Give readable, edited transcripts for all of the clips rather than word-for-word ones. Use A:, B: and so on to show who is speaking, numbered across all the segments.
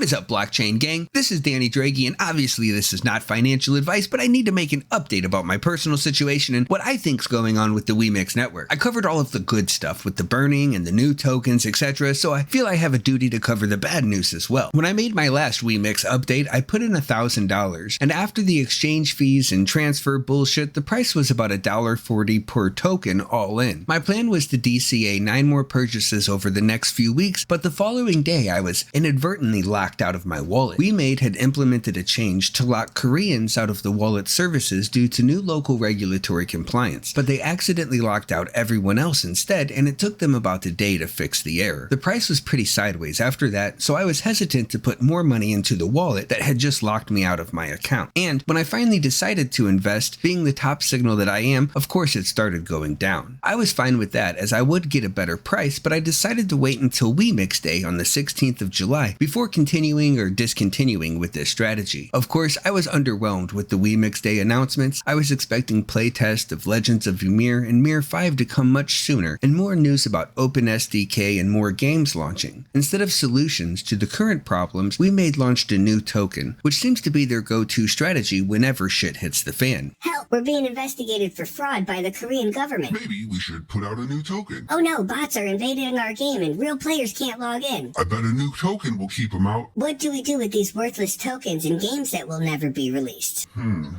A: What is up, blockchain gang? This is Danny Draghi, and obviously this is not financial advice, but I need to make an update about my personal situation and what I think's going on with the Wemix network. I covered all of the good stuff with the burning and the new tokens, etc., so I feel I have a duty to cover the bad news as well. When I made my last Wemix update, I put in $1,000, and after the exchange fees and transfer bullshit, the price was about $1.40 per token all in. My plan was to DCA 9 more purchases over the next few weeks, but the following day I was inadvertently locked out of my wallet. Wemade had implemented a change to lock Koreans out of the wallet services due to new local regulatory compliance, but they accidentally locked out everyone else instead, and it took them about a day to fix the error. The price was pretty sideways after that, so I was hesitant to put more money into the wallet that had just locked me out of my account. And when I finally decided to invest, being the top signal that I am, of course it started going down. I was fine with that as I would get a better price, but I decided to wait until Wemix Day on the 16th of July before continuing or discontinuing with this strategy. Of course, I was underwhelmed with the Wemix Day announcements. I was expecting playtest of Legends of Ymir and Mir 5 to come much sooner, and more news about OpenSDK and more games launching. Instead of solutions to the current problems, Wemade launched a new token, which seems to be their go-to strategy whenever shit hits the fan.
B: Help, we're being investigated for fraud by the Korean government.
C: Maybe we should put out a new token.
B: Oh no, bots are invading our game and real players can't log in.
C: I bet a new token will keep them out.
B: What do we do with these worthless tokens in games that will never be released?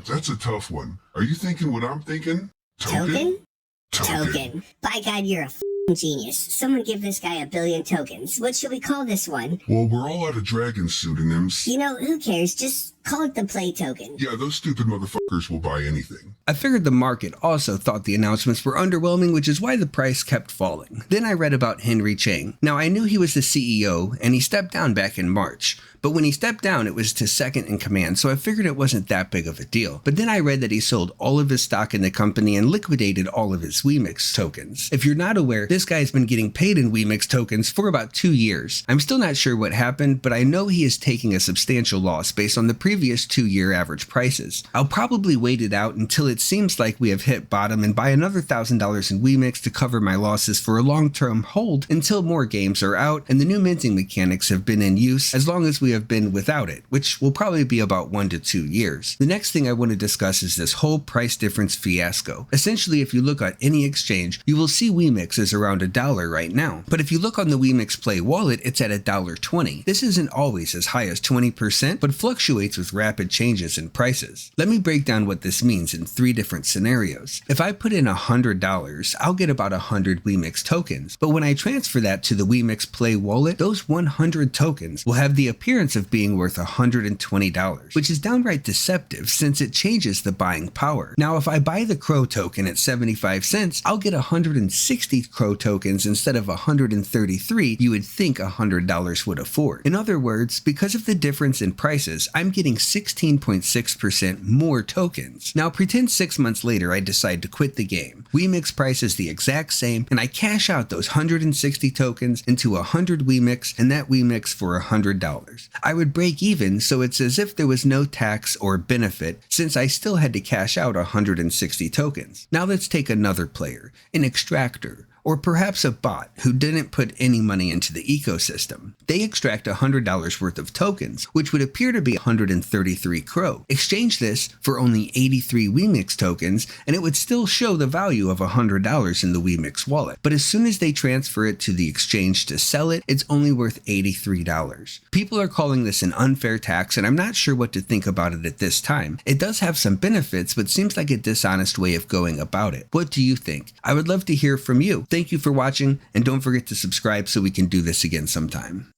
C: That's a tough one. Are you thinking what I'm thinking?
B: Token? By God, you're a genius. Someone give this guy 1 billion tokens. What should we call this one?
C: Well, we're all out of dragon pseudonyms.
B: You know, who cares? Just call it the play token.
C: Yeah, those stupid motherfuckers will buy anything.
A: I figured the market also thought the announcements were underwhelming, which is why the price kept falling. Then I read about Henry Chang. Now, I knew he was the CEO, and he stepped down back in March. But when he stepped down, it was to second in command, so I figured it wasn't that big of a deal. But then I read that he sold all of his stock in the company and liquidated all of his Wemix tokens. If you're not aware, this guy's been getting paid in Wemix tokens for about 2 years. I'm still not sure what happened, but I know he is taking a substantial loss based on the previous 2-year average prices. I'll probably wait it out until it seems like we have hit bottom and buy another $1,000 in Wemix to cover my losses for a long-term hold until more games are out and the new minting mechanics have been in use, as long as we have been without it, which will probably be about 1 to 2 years. The next thing I want to discuss is this whole price difference fiasco. Essentially, if you look at any exchange, you will see Wemix is around $1 right now. But if you look on the Wemix Play wallet, it's at $1.20. This isn't always as high as 20%, but fluctuates with rapid changes in prices. Let me break down what this means in 3 different scenarios. If I put in $100, I'll get about 100 Wemix tokens, but when I transfer that to the Wemix Play wallet, those 100 tokens will have the appearance of being worth $120, which is downright deceptive since it changes the buying power. Now, if I buy the Crow token at 75 cents, I'll get 160 Crow tokens instead of 133 you would think $100 would afford. In other words, because of the difference in prices, I'm getting 16.6% more tokens. Now, pretend 6 months later I decide to quit the game. Wemix price is the exact same, and I cash out those 160 tokens into 100 Wemix and that Wemix for $100. I would break even, so it's as if there was no tax or benefit since I still had to cash out 160 tokens. Now let's take another player, an extractor, or perhaps a bot who didn't put any money into the ecosystem. They extract $100 worth of tokens, which would appear to be 133 Crow. Exchange this for only 83 Wemix tokens, and it would still show the value of $100 in the Wemix wallet. But as soon as they transfer it to the exchange to sell it, it's only worth $83. People are calling this an unfair tax, and I'm not sure what to think about it at this time. It does have some benefits, but seems like a dishonest way of going about it. What do you think? I would love to hear from you. Thank you for watching, and don't forget to subscribe so we can do this again sometime.